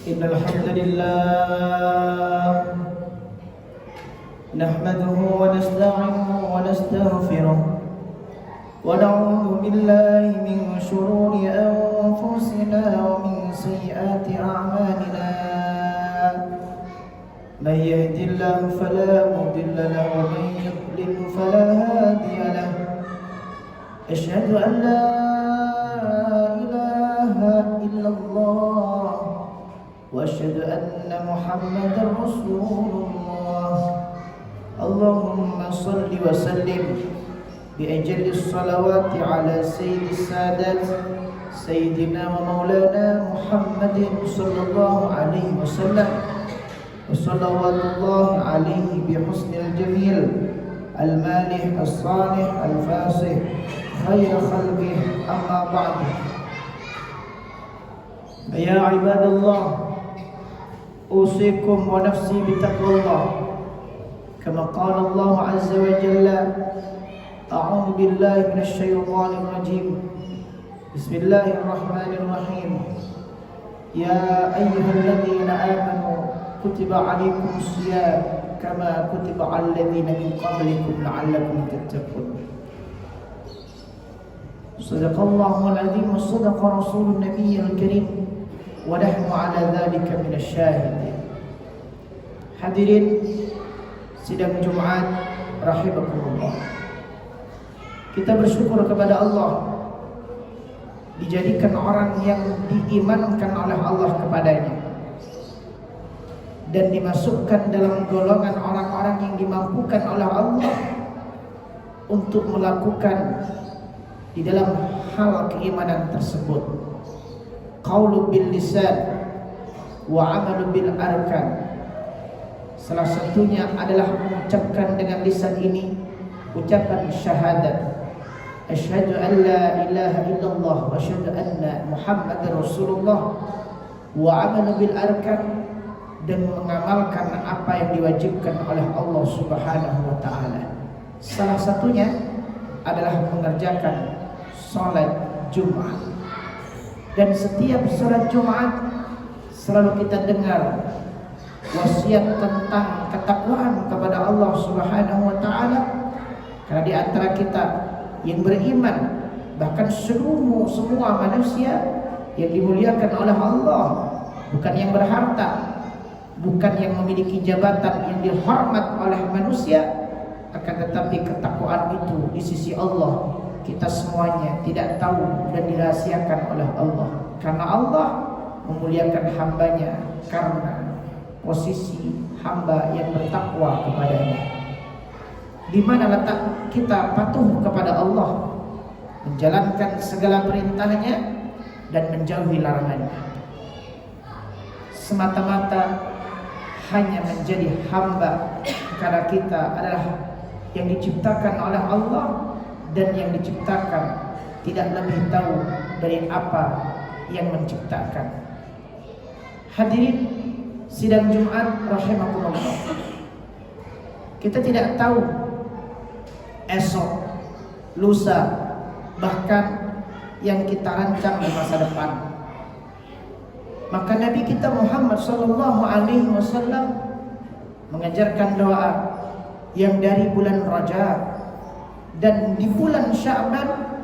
إن الحمد لله نحمده ونستعينه ونستغفره ونعوذ بالله من شرور أنفسنا ومن سيئات أعمالنا من يهد الله فلا مضل له ومن يضلل فلا هادي له أشهد أن لا إله إلا الله وأشهد أن محمدا رسول الله اللهم صل وسلم بأجل الصلوات على سيد السادات سيدنا ومولانا محمد صلى الله عليه وسلم وصلوات الله عليه بحسن الجميل المالح الصالح الفاصح خير خلقه أما بعد يا عباد الله أوصيكم ونفسي بتقوى الله كما قال الله عز وجل أعوذ بالله من الشيطان الرجيم بسم الله الرحمن الرحيم يا أيها الذين آمنوا كتب عليكم الصيام كما كتب على الذين من قبلكم لعلكم تتقون صدق الله العظيم وصدق رسول النبي الكريم ونحن على ذلك من الشاهدين. Hadirin sidang Jumat rahimakumullah. Kita bersyukur kepada Allah dijadikan orang yang diimankan oleh Allah kepadanya dan dimasukkan dalam golongan orang-orang yang dimampukan oleh Allah untuk melakukan di dalam hal keimanan tersebut qaulu bil lisan wa amalu bil arkan. Salah satunya adalah mengucapkan dengan lisan ini ucapan syahadat asyhadu an la ilaha illallah wa asyhadu anna muhammadar rasulullah wa amalu bil arkan, dan mengamalkan apa yang diwajibkan oleh Allah Subhanahu wa taala. Salah satunya adalah mengerjakan salat Jumat. Dan setiap salat Jumat selalu kita dengar wasiat tentang ketakwaan kepada Allah Subhanahu wa taala. Karena di antara kita yang beriman, bahkan semua manusia yang dimuliakan oleh Allah, bukan yang berharta, bukan yang memiliki jabatan yang dihormat oleh manusia, akan tetapi ketakwaan itu di sisi Allah kita semuanya tidak tahu dan dirahasiakan oleh Allah. Karena Allah memuliakan hambanya karena posisi hamba yang bertakwa kepadanya. Di mana letak kita patuh kepada Allah, menjalankan segala perintahnya dan menjauhi larangannya, semata-mata hanya menjadi hamba karena kita adalah yang diciptakan oleh Allah, dan yang diciptakan tidak lebih tahu dari apa yang menciptakan. Hadirin sidang Jumat rahimakumullah, kita tidak tahu esok, lusa, bahkan yang kita rancang di masa depan. Maka Nabi kita Muhammad sallallahu alaihi wasallam mengajarkan doa yang dari bulan Rajab dan di bulan Sya'ban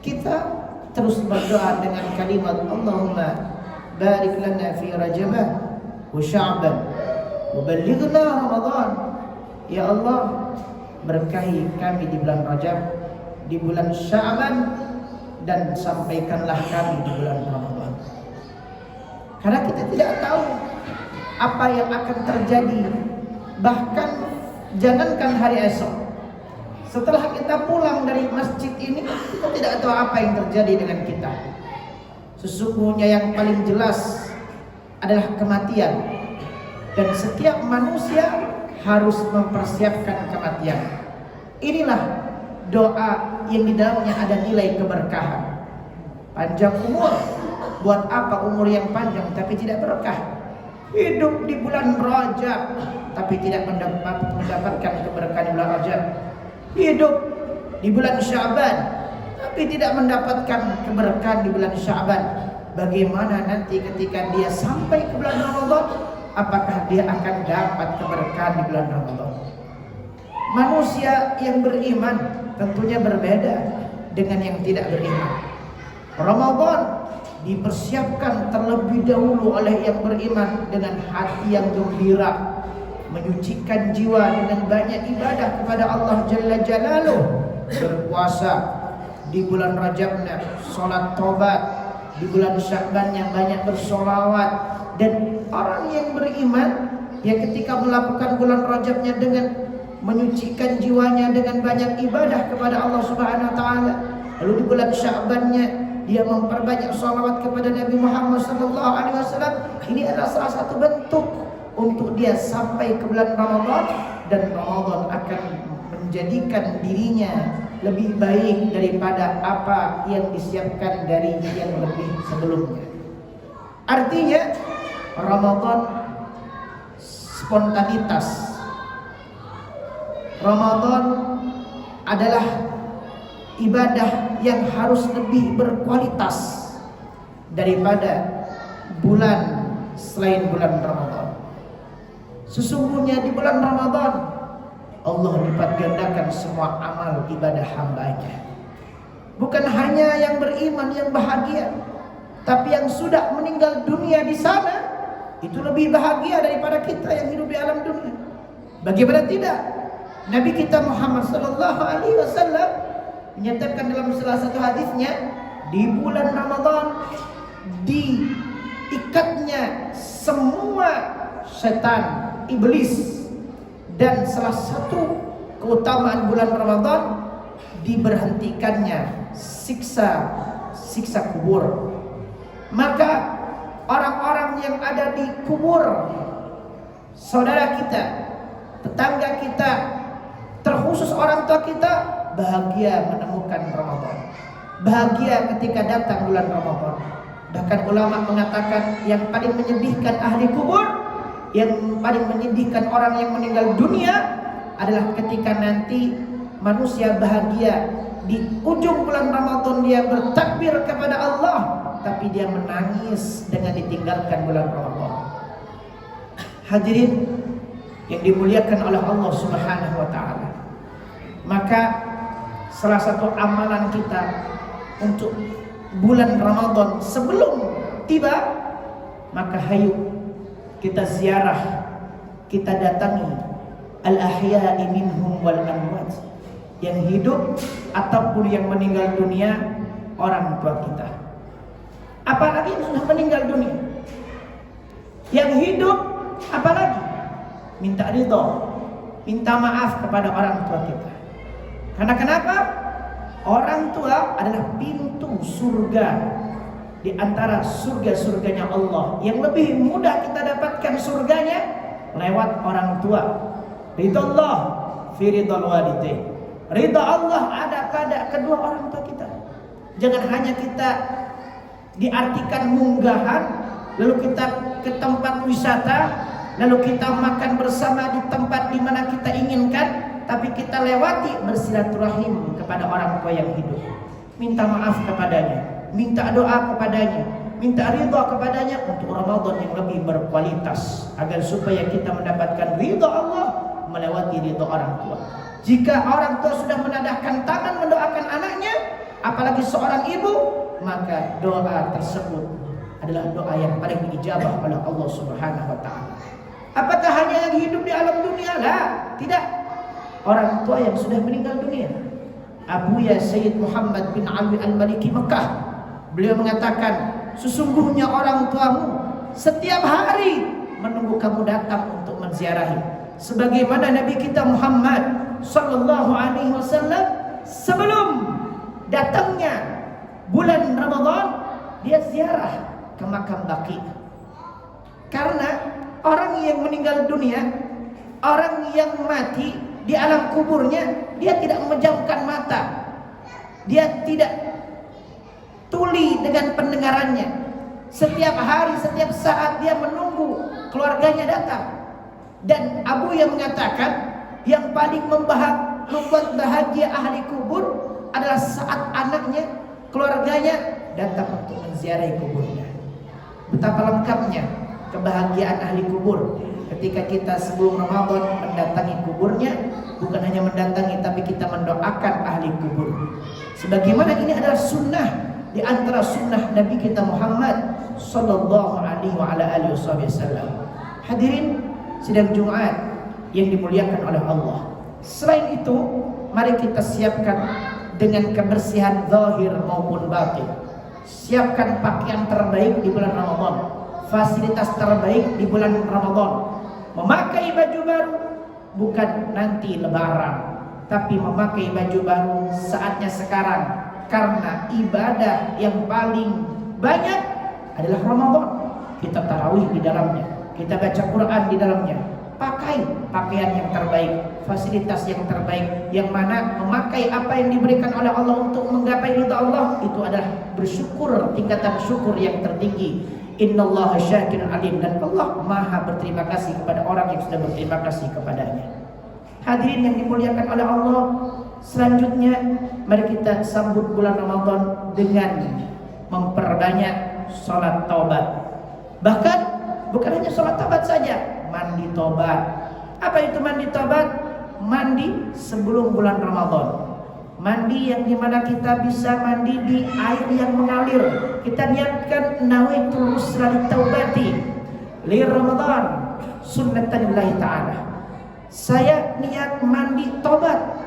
kita terus berdoa dengan kalimat Allahumma barik lana fi Rajabah wa Sya'ban wa ballighna Ramadan. Ya Allah, berkahi kami di bulan Rajab, di bulan Sya'ban, dan sampaikanlah kami di bulan Ramadan. Karena kita tidak tahu apa yang akan terjadi. Bahkan jangankan hari esok, setelah kita pulang dari masjid ini, kita tidak tahu apa yang terjadi dengan kita. Sesungguhnya yang paling jelas adalah kematian, dan setiap manusia harus mempersiapkan kematian. Inilah doa yang di dalamnya ada nilai keberkahan. Panjang umur, buat apa umur yang panjang tapi tidak berkah? Hidup di bulan Rajab tapi tidak mendapatkan keberkahan di bulan Rajab. Hidup di bulan Sya'ban tapi tidak mendapatkan keberkahan di bulan Sya'ban. bagaimana nanti ketika dia sampai ke bulan Ramadan, apakah dia akan dapat keberkahan di bulan Ramadan. Manusia yang beriman tentunya berbeda dengan yang tidak beriman. Ramadan dipersiapkan terlebih dahulu oleh yang beriman dengan hati yang gembira, menyucikan jiwa dengan banyak ibadah kepada Allah Jalla Jalaluh, berpuasa di bulan Rajabnya, sholat tobat di bulan Sya'bannya, banyak bersolawat. Dan orang yang beriman yang ketika melakukan bulan Rajabnya dengan menyucikan jiwanya dengan banyak ibadah kepada Allah Subhanahu wa taala, lalu di bulan Sya'bannya dia memperbanyak sholawat kepada Nabi Muhammad SAW. Ini adalah salah satu bentuk untuk dia sampai ke bulan Ramadan, dan Ramadan akan menjadikan dirinya lebih baik daripada apa yang disiapkan dari yang lebih sebelumnya. Artinya Ramadan spontanitas. Ramadan adalah ibadah yang harus lebih berkualitas daripada bulan selain bulan Ramadan. Sesungguhnya di bulan Ramadan Allah lipat gandakan semua amal ibadah hambanya. Bukan hanya yang beriman yang bahagia, tapi yang sudah meninggal dunia di sana itu lebih bahagia daripada kita yang hidup di alam dunia. Bagaimana tidak? Nabi kita Muhammad sallallahu alaihi wasallam menyatakan dalam salah satu hadisnya, di bulan Ramadan diikatnya semua setan, iblis, dan salah satu keutamaan bulan Ramadan diberhentikannya siksa kubur. Maka orang-orang yang ada di kubur, saudara kita, tetangga kita, terkhusus orang tua kita, bahagia menemukan Ramadan, bahagia ketika datang bulan Ramadan. Bahkan ulama mengatakan yang paling menyedihkan ahli kubur, yang paling menyedihkan orang yang meninggal dunia adalah ketika nanti manusia bahagia di ujung bulan Ramadan, dia bertakbir kepada Allah, tapi dia menangis dengan ditinggalkan bulan Ramadan. Hadirin yang dimuliakan oleh Allah Subhanahu wa taala, maka salah satu amalan kita untuk bulan Ramadan sebelum tiba, maka hayu kita ziarah, kita datangi al-ahya'i minhum wal amwat, yang hidup ataupun yang meninggal dunia, orang tua kita. Apalagi yang sudah meninggal dunia. Yang hidup apalagi minta ridho, minta maaf kepada orang tua kita. Karena kenapa? Orang tua adalah pintu surga di antara surga-surganya Allah. Yang lebih mudah kita dapatkan surganya lewat orang tua. Ridha Allah fi ridhal walidain. Ridha Allah ada pada kedua orang tua kita. Jangan hanya kita diartikan munggahan, lalu kita ke tempat wisata, lalu kita makan bersama di tempat di mana kita inginkan, tapi kita lewati bersilaturahim kepada orang tua yang hidup, minta maaf kepadanya, minta doa kepadanya, minta ridha kepadanya untuk Ramadan yang lebih berkualitas, agar supaya kita mendapatkan ridha Allah melewati ridha orang tua. Jika orang tua sudah menadahkan tangan mendoakan anaknya, apalagi seorang ibu, maka doa tersebut adalah doa yang paling diijabah oleh Allah Subhanahu wa taala. Apakah hanya yang hidup di alam dunia? Lah, tidak. Orang tua yang sudah meninggal dunia. Abuya Sayyid Muhammad bin Ali Al-Maliki Mekah, beliau mengatakan, sesungguhnya orang tuamu setiap hari menunggu kamu datang untuk menziarahi. Sebagaimana Nabi kita Muhammad sallallahu alaihi wasallam sebelum datangnya bulan Ramadan, dia ziarah ke makam Baqi. Karena orang yang meninggal dunia, orang yang mati di alam kuburnya, dia tidak memejamkan mata, dia tidak tuli dengan pendengarannya. Setiap hari, setiap saat dia menunggu keluarganya datang. Dan Abu yang mengatakan, yang paling membuat bahagia ahli kubur adalah saat anaknya, keluarganya datang untuk menziarahi kuburnya. Betapa lengkapnya kebahagiaan ahli kubur ketika kita sebelum Ramadan mendatangi kuburnya. Bukan hanya mendatangi, tapi kita mendoakan ahli kubur. Sebagaimana ini adalah sunnah di antara sunnah Nabi kita Muhammad sallallahu alaihi wasallam. Hadirin sidang Jumat yang dimuliakan oleh Allah. Selain itu, mari kita siapkan dengan kebersihan zahir maupun batin. Siapkan pakaian terbaik di bulan Ramadan, fasilitas terbaik di bulan Ramadan. Memakai baju baru bukan nanti lebaran, tapi memakai baju baru saatnya sekarang, karena ibadah yang paling banyak adalah Ramadan. Kita tarawih di dalamnya, kita baca Quran di dalamnya. Pakai pakaian yang terbaik, fasilitas yang terbaik, yang mana memakai apa yang diberikan oleh Allah untuk menggapai ridha Allah, itu adalah bersyukur, tingkatan syukur yang tertinggi. Innallaha syakirun alim, dan Allah maha berterima kasih kepada orang yang sudah berterima kasih kepadanya. Hadirin yang dimuliakan oleh Allah, selanjutnya mari kita sambut bulan Ramadan dengan memperbanyak sholat taubat. Bahkan bukan hanya sholat taubat saja, mandi taubat. Apa itu mandi taubat? Mandi sebelum bulan Ramadan. Mandi yang dimana kita bisa mandi di air yang mengalir. Kita niatkan nawaitul usra taubati li Ramadan sunnatan lillahi ta'ala. Saya niat mandi taubat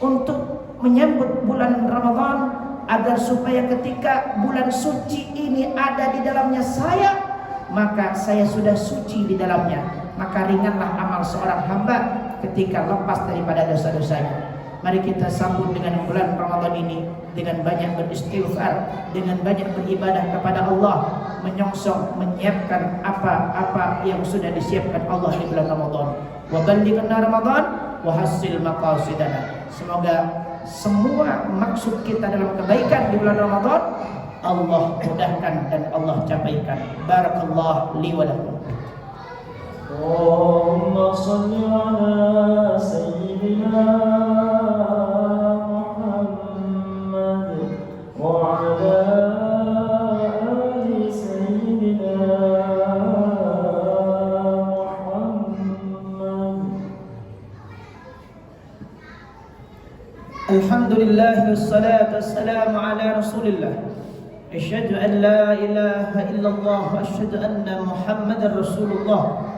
untuk menyambut bulan Ramadan, agar supaya ketika bulan suci ini ada di dalamnya saya, maka saya sudah suci di dalamnya. Maka ringanlah amal seorang hamba ketika lepas daripada dosa-dosanya. Mari kita sambut dengan bulan Ramadan ini dengan banyak beristighfar, dengan banyak beribadah kepada Allah, menyongsong, menyiapkan apa-apa yang sudah disiapkan Allah di bulan Ramadan. Wa ballighna Ramadan wa hasil maqasidana. Semoga semua maksud kita dalam kebaikan di bulan Ramadan Allah mudahkan dan Allah capaikan. Barakallahu li wa lakum. Allahumma shalli ala sayyidina Muhammad wa ala ali sayyidina Muhammad. Alhamdulillah wassalatu wassalamu ala Rasulillah. Asyhadu an la ilaha illallah wa asyhadu anna Muhammadar Rasulullah.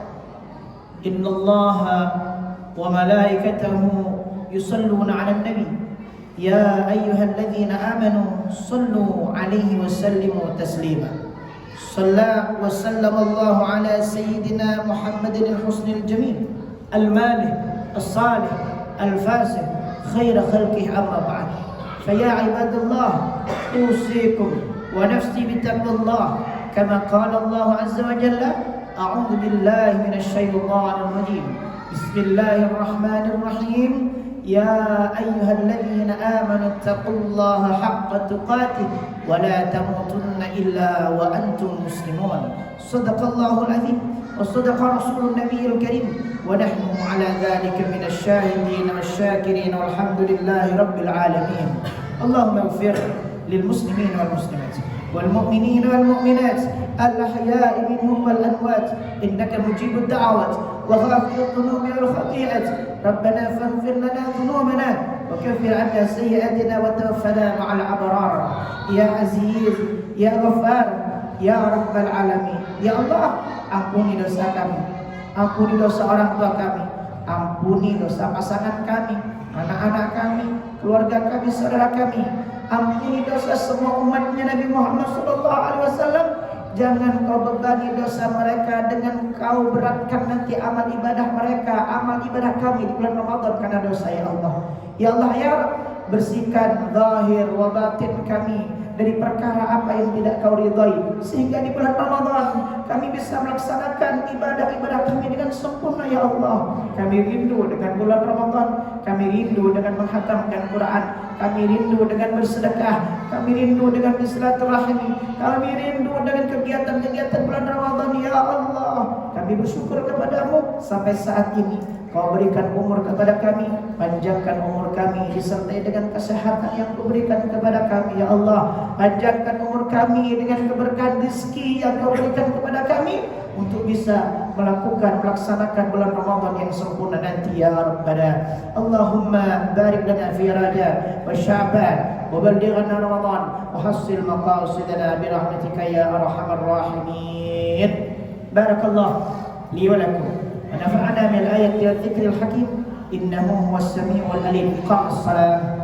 Innallaha wa malaikatahu yusalluna 'alan nabi. Ya ayyuhalladzina amanu sallu 'alaihi wa sallimu taslima. Shalla wa sallamallahu 'ala sayyidina Muhammadin al-husnil jamil, al-malih, as-salih, al-fasih, khair khalqihi amma ba'd. Faya ibadallah, usikum wa nafsi bitaqwallah kama qala Allah azza wa jalla. أعوذ بالله من الشيطان الرجيم. بسم الله الرحمن الرحيم. يا أيها الذين آمنوا اتقوا الله حق تقاته ولا تموتن إلا وأنتم مسلمون. صدق الله العظيم وصدق رسول النبي الكريم ونحن على ذلك من الشاهدين والشاكرين والحمد لله رب العالمين. اللهم اغفر للمسلمين والمسلمات والمؤمنين والمؤمنات الأحياء منهم والأموات إنك مجيب الدعوات وغافر الذنوب والخطيئات. ربنا فاغفر لنا ذنوبنا وكفر عنا سيئاتنا وتوفنا مع الأبرار. يا عزيز يا غفار يا رب العالمين. Ya Allah, ampuni dosa kami, ampuni dosa orang tua kami, ampuni dosa pasangan kami, anak-anak kami, keluarga kami, saudara kami. Ampuni dosa semua umatnya Nabi Muhammad SAW. Jangan kau bebani dosa mereka dengan kau beratkan nanti amal ibadah mereka, amal ibadah kami di bulan Ramadan karena dosa. Ya Allah, ya Allah, ya Rabb, bersihkan zahir wa batin kami dari perkara apa yang tidak kau ridhai, sehingga di bulan Ramadan kami bisa melaksanakan ibadah-ibadah kami dengan sempurna. Ya Allah, kami rindu dengan bulan Ramadan, kami rindu dengan menghatamkan Quran, kami rindu dengan bersedekah, kami rindu dengan bersilaturahmi, kami rindu dengan kegiatan-kegiatan bulan Ramadan. Ya Allah, kami bersyukur kepadamu sampai saat ini Kau berikan umur kepada kami, panjangkan umur kami disertai dengan kesehatan yang Kau berikan kepada kami. Ya Allah, panjangkan umur umur kami dengan keberkahan rezeki yang Kau berikan kepada kami untuk bisa melaksanakan bulan Ramadan yang sempurna nanti ya Rabbana. Allahumma barik lana fi Rajab wa Sya'ban wa ballighna Ramadan wa hassil maqasidana bi rahmatika ya arhamar rahimin. Barakallahu li wa lakum wa nafa'ana bil ayati wal dhikril hakim innahu huwas samiul alim. Qam as-salam.